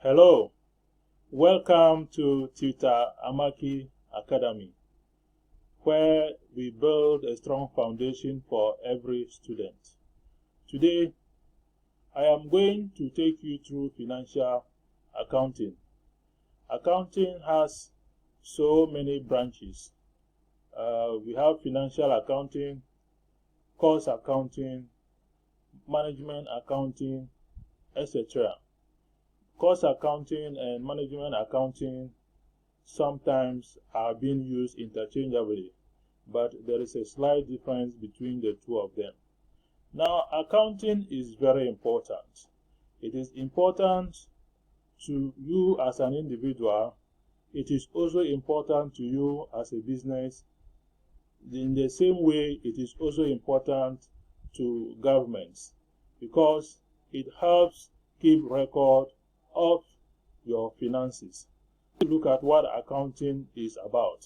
Hello, welcome to Tutor Amaki Academy, where we build a strong foundation for every student. Today, I am going to take you through financial accounting. Accounting has so many branches. We have financial accounting, cost accounting, management accounting, etc. Cost accounting and management accounting sometimes are being used interchangeably, but there is a slight difference between the two of them. Now, accounting is very important. It is important to you as an individual. It is also important to you as a business. In the same way, it is also important to governments because it helps keep record of your finances. Look at what accounting is about.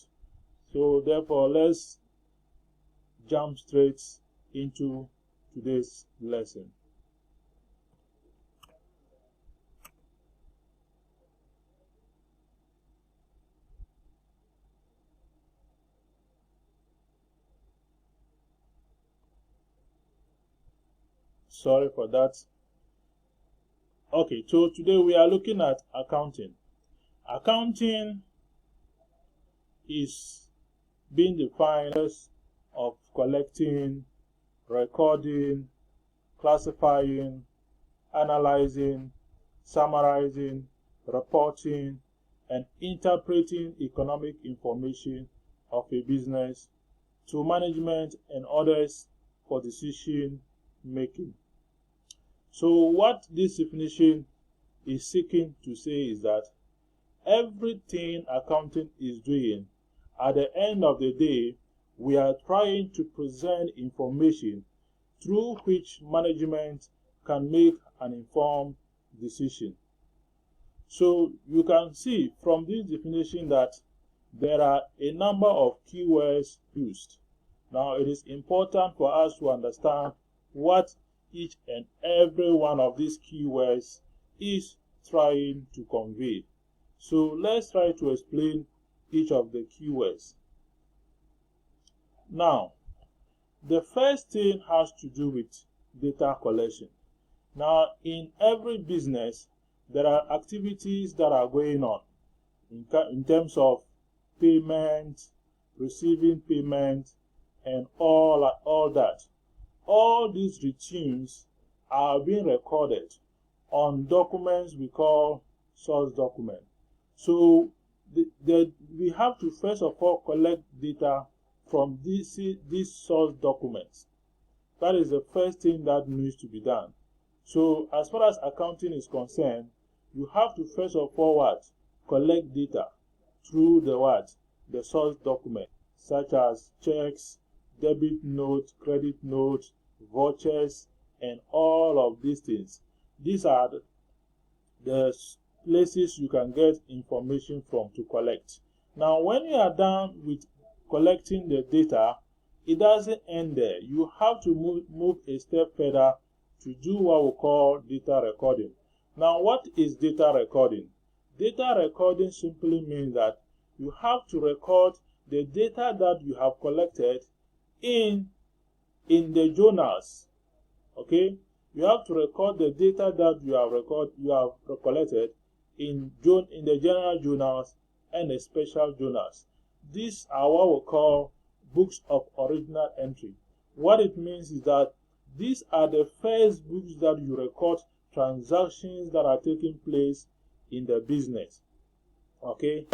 So therefore, let's jump straight into today's lesson. Sorry for that. Okay, so today we are looking at accounting. Accounting is being defined as of collecting, recording, classifying, analyzing, summarizing, reporting, and interpreting economic information of a business to management and others for decision making. So what this definition is seeking to say is that everything accounting is doing, at the end of the day, we are trying to present information through which management can make an informed decision. So you can see from this definition that there are a number of keywords used. Now it is important for us to understand what each and every one of these keywords is trying to convey. So let's try to explain each of the keywords. Now, the first thing has to do with data collection. Now, in every business, there are activities that are going on in terms of payment, receiving payment, and all that. All these routines are being recorded on documents we call source document. So we have to first of all collect data from these source documents. That is the first thing that needs to be done. So as far as accounting is concerned, you have to first of all collect data through the source document, such as checks, debit note, credit note, vouchers, and all of these things. These are the places you can get information from to collect. Now, when you are done with collecting the data, it doesn't end there. You have to move a step further to do what we call data recording. Now, what is data recording? Data recording simply means that you have to record the data that you have collected in the journals. Okay, you have to record the data that you have collected in the general journals and the special journals. These are what we call books of original entry. What it means is that these are the first books that you record transactions that are taking place in the business. Okay,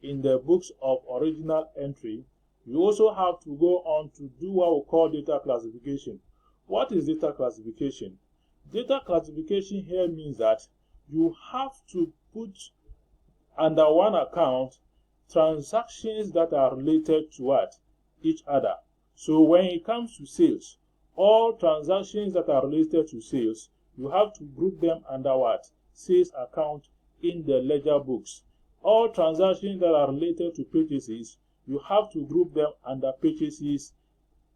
in the books of original entry, you also have to go on to do what we call data classification. What is data classification? Data classification here means that you have to put under one account transactions that are related to each other. So when it comes to sales, all transactions that are related to sales, you have to group them under sales account in the ledger books. All transactions that are related to purchases, you have to group them under purchases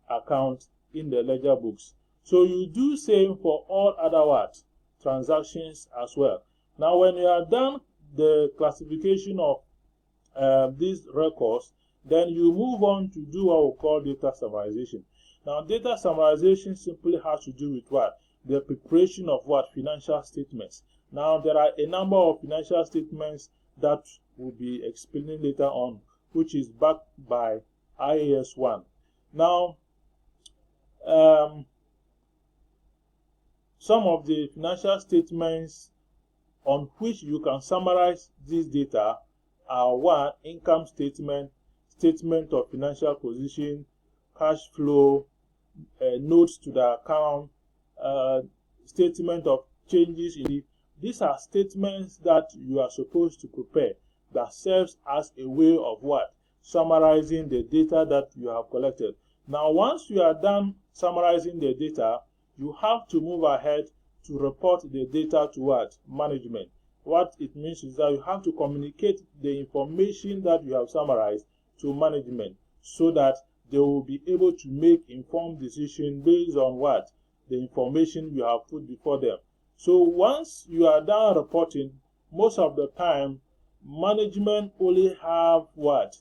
account in the ledger books. So you do same for all other transactions as well. Now, when you are done the classification of these records, then you move on to do what we call data summarization. Now, data summarization simply has to do with what? The preparation of what? Financial statements. Now, there are a number of financial statements that will be explaining later on, which is backed by IAS 1. Now, some of the financial statements on which you can summarize this data are: 1. Income statement, statement of financial position, cash flow, notes to the account, statement of changes in the. These are statements that you are supposed to prepare that serves as a way of what? Summarizing the data that you have collected. Now, once you are done summarizing the data, you have to move ahead to report the data to what? Management. What it means is that you have to communicate the information that you have summarized to management so that they will be able to make informed decisions based on what? The information you have put before them. So once you are done reporting, most of the time, management only have what?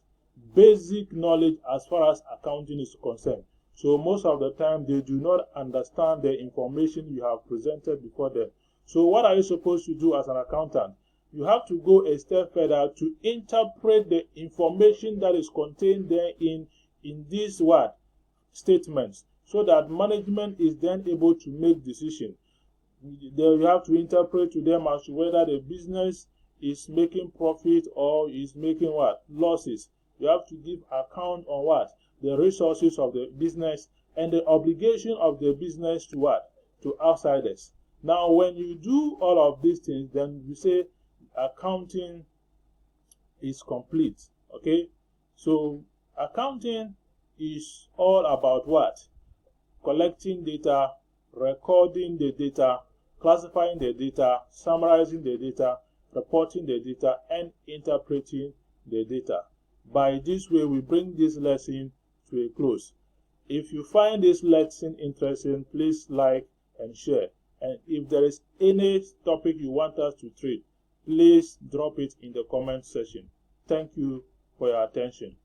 Basic knowledge as far as accounting is concerned. So most of the time, they do not understand the information you have presented before them. So what are you supposed to do as an accountant? You have to go a step further to interpret the information that is contained there in these what? Statements, so that management is then able to make decisions. You have to interpret to them as to whether the business is making profit or is making what? Losses. You have to give account on what? The resources of the business and the obligation of the business to what? To outsiders. Now, when you do all of these things, then you say accounting is complete. Okay? So, accounting is all about what? Collecting data, recording the data, classifying the data, summarizing the data, reporting the data, and interpreting the data. By this way, we bring this lesson to a close. If you find this lesson interesting, please like and share. And if there is any topic you want us to treat, please drop it in the comment section. Thank you for your attention.